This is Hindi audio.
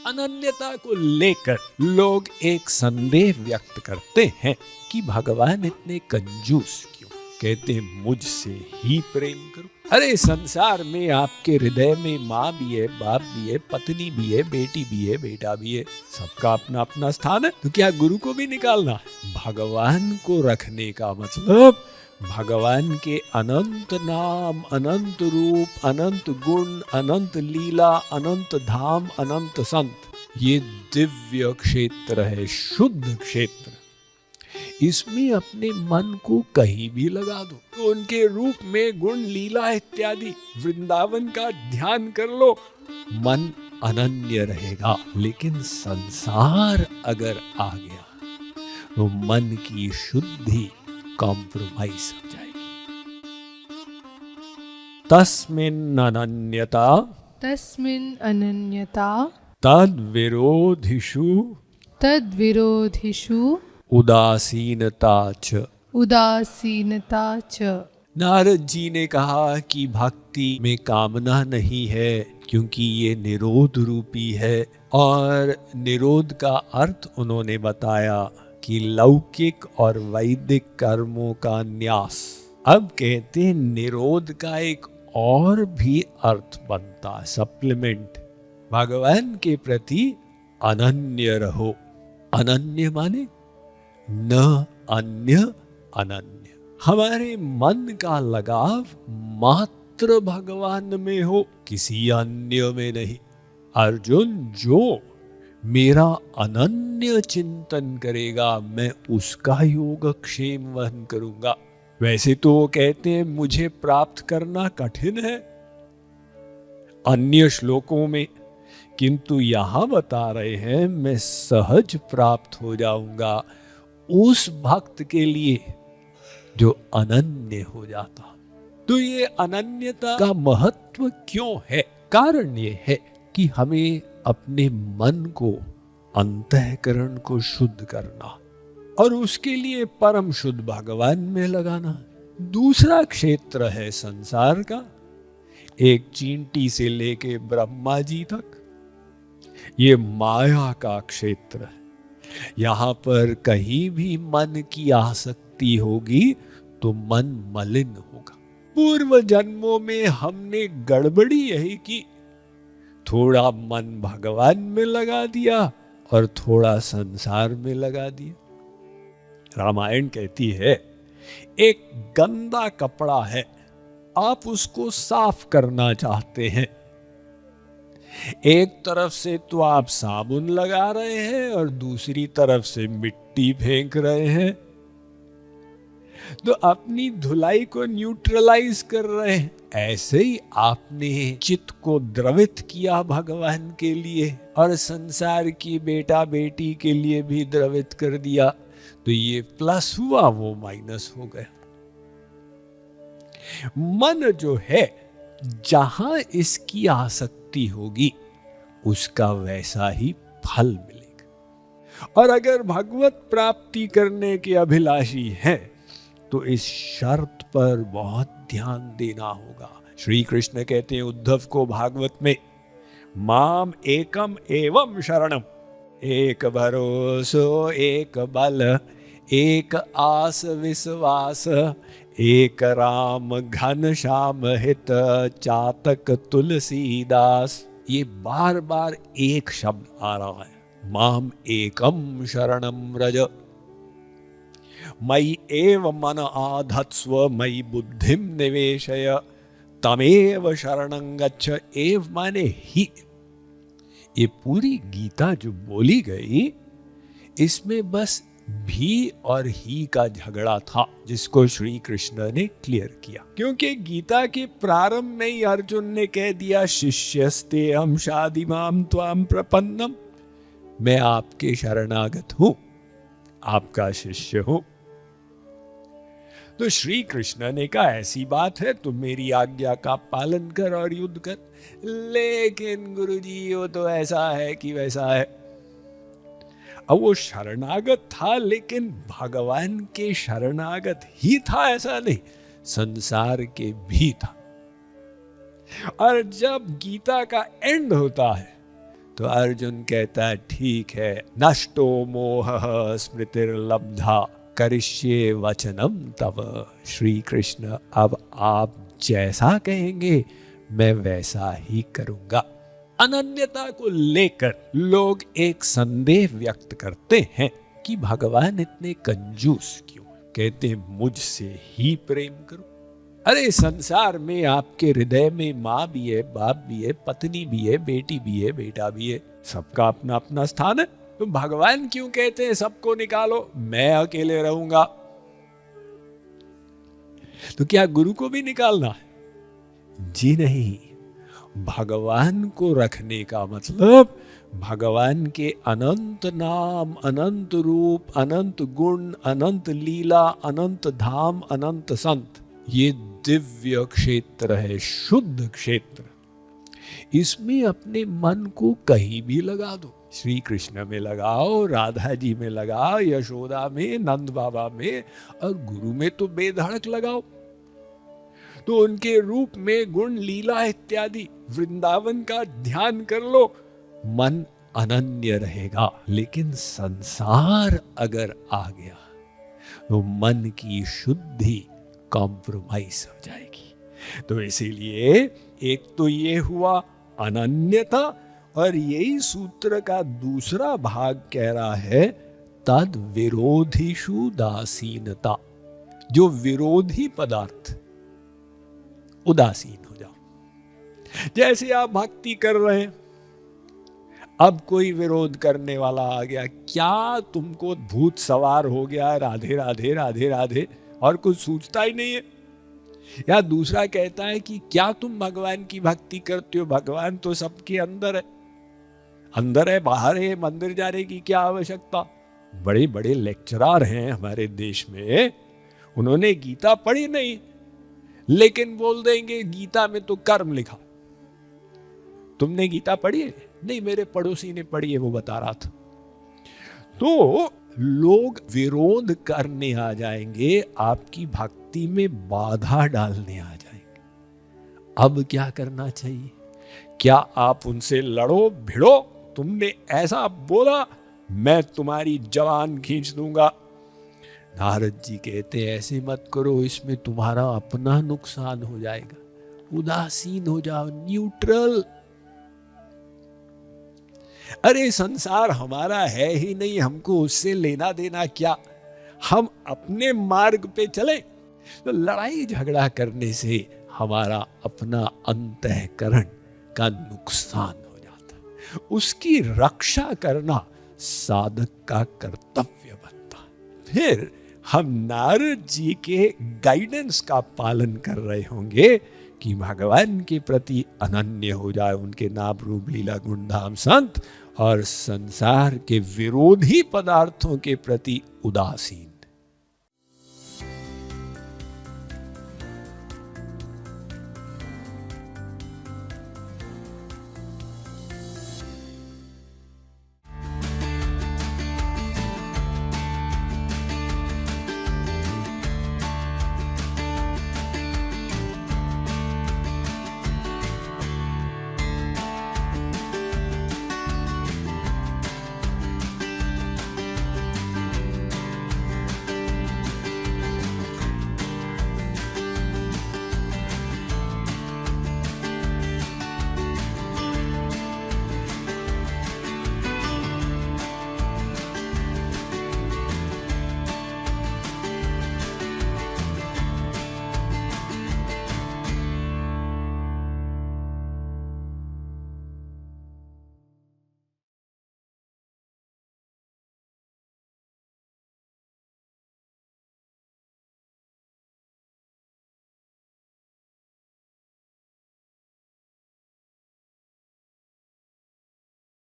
अनन्यता को लेकर लोग एक संदेह व्यक्त करते हैं कि भगवान इतने कंजूस क्यों? कहते हैं मुझसे ही प्रेम करो। अरे संसार में आपके हृदय में माँ भी है, बाप भी है, पत्नी भी है, बेटी भी है, बेटा भी है, सबका अपना अपना स्थान है। तो क्या गुरु को भी निकालना? भगवान को रखने का मतलब भगवान के अनंत नाम, अनंत रूप, अनंत गुण, अनंत लीला, अनंत धाम, अनंत संत, ये दिव्य क्षेत्र है, शुद्ध क्षेत्र। इसमें अपने मन को कहीं भी लगा दो, तो उनके रूप में गुण, लीला इत्यादि वृंदावन का ध्यान कर लो, मन अनन्य रहेगा। लेकिन संसार अगर आ गया तो मन की शुद्धि कॉम्प्रोमाइज हो जाएगी। तस्मिन् अनन्यता तद विरोधिषु उदासीनता च। नारद जी ने कहा कि भक्ति में कामना नहीं है, क्योंकि ये निरोध रूपी है। और निरोध का अर्थ उन्होंने बताया कि लौकिक और वैदिक कर्मों का न्यास। अब कहते हैं निरोध का एक और भी अर्थ बनता है, सप्लीमेंट। भगवान के प्रति अनन्य रहो। अनन्य माने न अन्य, अनन्य। हमारे मन का लगाव मात्र भगवान में हो, किसी अन्य में नहीं। अर्जुन जो मेरा अनन्य चिंतन करेगा, मैं उसका योगक्षेम वहन करूंगा। वैसे तो वो कहते हैं मुझे प्राप्त करना कठिन है अन्य श्लोकों में, किंतु यहां बता रहे हैं मैं सहज प्राप्त हो जाऊंगा उस भक्त के लिए जो अनन्य हो जाता। तो ये अनन्यता का महत्व क्यों है? कारण ये है कि हमें अपने मन को, अंतःकरण को शुद्ध करना और उसके लिए परम शुद्ध भगवान में लगाना। दूसरा क्षेत्र है संसार का, एक चींटी से लेके ब्रह्मा जी तक, ये माया का क्षेत्र है। यहां पर कहीं भी मन की आसक्ति होगी तो मन मलिन होगा। पूर्व जन्मों में हमने गड़बड़ी यही की, थोड़ा मन भगवान में लगा दिया और थोड़ा संसार में लगा दिया। रामायण कहती है एक गंदा कपड़ा है, आप उसको साफ करना चाहते हैं, एक तरफ से तो आप साबुन लगा रहे हैं और दूसरी तरफ से मिट्टी फेंक रहे हैं, तो अपनी धुलाई को न्यूट्रलाइज कर रहे हैं। ऐसे ही आपने चित्त को द्रवित किया भगवान के लिए और संसार की बेटा बेटी के लिए भी द्रवित कर दिया, तो ये प्लस हुआ, वो माइनस हो गया। मन जो है जहां इसकी आसक्ति होगी उसका वैसा ही फल मिलेगा। और अगर भगवत प्राप्ति करने के अभिलाषी हैं तो इस शर्त पर बहुत ध्यान देना होगा। श्री कृष्ण कहते हैं उद्धव को भागवत में, माम एकम एवं शरणम, एक भरोसो एक बल, एक आस विश्वास, एक राम घन श्याम हित, चातक तुलसीदास। ये बार बार एक शब्द आ रहा है, माम एकम शरणम व्रज, मयि एव मन आधत्स्व, मयि बुद्धिम निवेशय, तमेव शरणं गच्छ। एव माने ही। ये पूरी गीता जो बोली गई, इसमें बस भी और ही का झगड़ा था, जिसको श्री कृष्ण ने क्लियर किया। क्योंकि गीता के प्रारंभ में ही अर्जुन ने कह दिया, शिष्यस्ते हम शादिमाम त्वाम प्रपन्नम, मैं आपके शरणागत हूं, आपका शिष्य हूं। तो श्री कृष्ण ने कहा ऐसी बात है तो मेरी आज्ञा का पालन कर और युद्ध कर। लेकिन गुरुजी वो तो ऐसा है कि वैसा है। अब वो शरणागत था, लेकिन भगवान के शरणागत ही था ऐसा नहीं, संसार के भी था। और जब गीता का एंड होता है तो अर्जुन कहता है ठीक है, नष्टो मोह स्मृतिर्लब्धा करिष्ये वचनम तव। श्री कृष्ण, अब आप जैसा कहेंगे मैं वैसा ही करूंगा। अनन्यता को लेकर लोग एक संदेह व्यक्त करते हैं कि भगवान इतने कंजूस क्यों? कहते मुझसे ही प्रेम करो। अरे संसार में आपके हृदय में माँ भी है, बाप भी है, पत्नी भी है, बेटी भी है, बेटा भी है, सबका अपना अपना स्थान है। तो भगवान क्यों कहते हैं सबको निकालो, मैं अकेले रहूंगा? तो क्या गुरु को भी निकालना है? जी नहीं। भगवान को रखने का मतलब भगवान के अनंत नाम, अनंत रूप, अनंत गुण, अनंत लीला, अनंत धाम, अनंत संत, ये दिव्य क्षेत्र है, शुद्ध क्षेत्र। इसमें अपने मन को कहीं भी लगा दो। श्री कृष्ण में लगाओ, राधा जी में लगाओ, यशोदा में, नंद बाबा में, और गुरु में तो बेधड़क लगाओ। तो उनके रूप में गुण, लीला इत्यादि वृंदावन का ध्यान कर लो, मन अनन्य रहेगा। लेकिन संसार अगर आ गया तो मन की शुद्धि कॉम्प्रोमाइज हो जाएगी। तो इसीलिए एक तो ये हुआ अनन्यता, और यही सूत्र का दूसरा भाग कह रहा है तद विरोधिषु दासीनता। जो विरोधी पदार्थ, उदासीन हो जाओ। जैसे आप भक्ति कर रहे हैं, अब कोई विरोध करने वाला आ गया, क्या तुमको भूत सवार हो गया, राधे राधे राधे राधे, और कुछ सूझता ही नहीं है? या दूसरा कहता है कि क्या तुम भगवान की भक्ति करते हो, भगवान तो सबके अंदर है, अंदर है, बाहर है, मंदिर जाने की क्या आवश्यकता? बड़े बड़े लेक्चरर हैं हमारे देश में, उन्होंने गीता पढ़ी नहीं, लेकिन बोल देंगे गीता में तो कर्म लिखा। तुमने गीता पढ़ी है? नहीं, मेरे पड़ोसी ने पढ़ी है, वो बता रहा था। तो लोग विरोध करने आ जाएंगे, आपकी भक्ति में बाधा डालने आ जाएंगे। अब क्या करना चाहिए? क्या आप उनसे लड़ो, भिड़ो? तुमने ऐसा बोला, मैं तुम्हारी जवान खींच दूंगा। नारद जी कहते ऐसे मत करो, इसमें तुम्हारा अपना नुकसान हो जाएगा। उदासीन हो जाओ, न्यूट्रल। अरे संसार हमारा है ही नहीं, हमको उससे लेना देना क्या? हम अपने मार्ग पे चले। तो लड़ाई झगड़ा करने से हमारा अपना अंतःकरण का नुकसान हो जाता। उसकी रक्षा करना साधक का कर्तव्य बनता। फिर हम नारद जी के गाइडेंस का पालन कर रहे होंगे कि भगवान के प्रति अनन्य हो जाए, उनके नाम रूप लीला गुण धाम संत, और संसार के विरोधी पदार्थों के प्रति उदासीन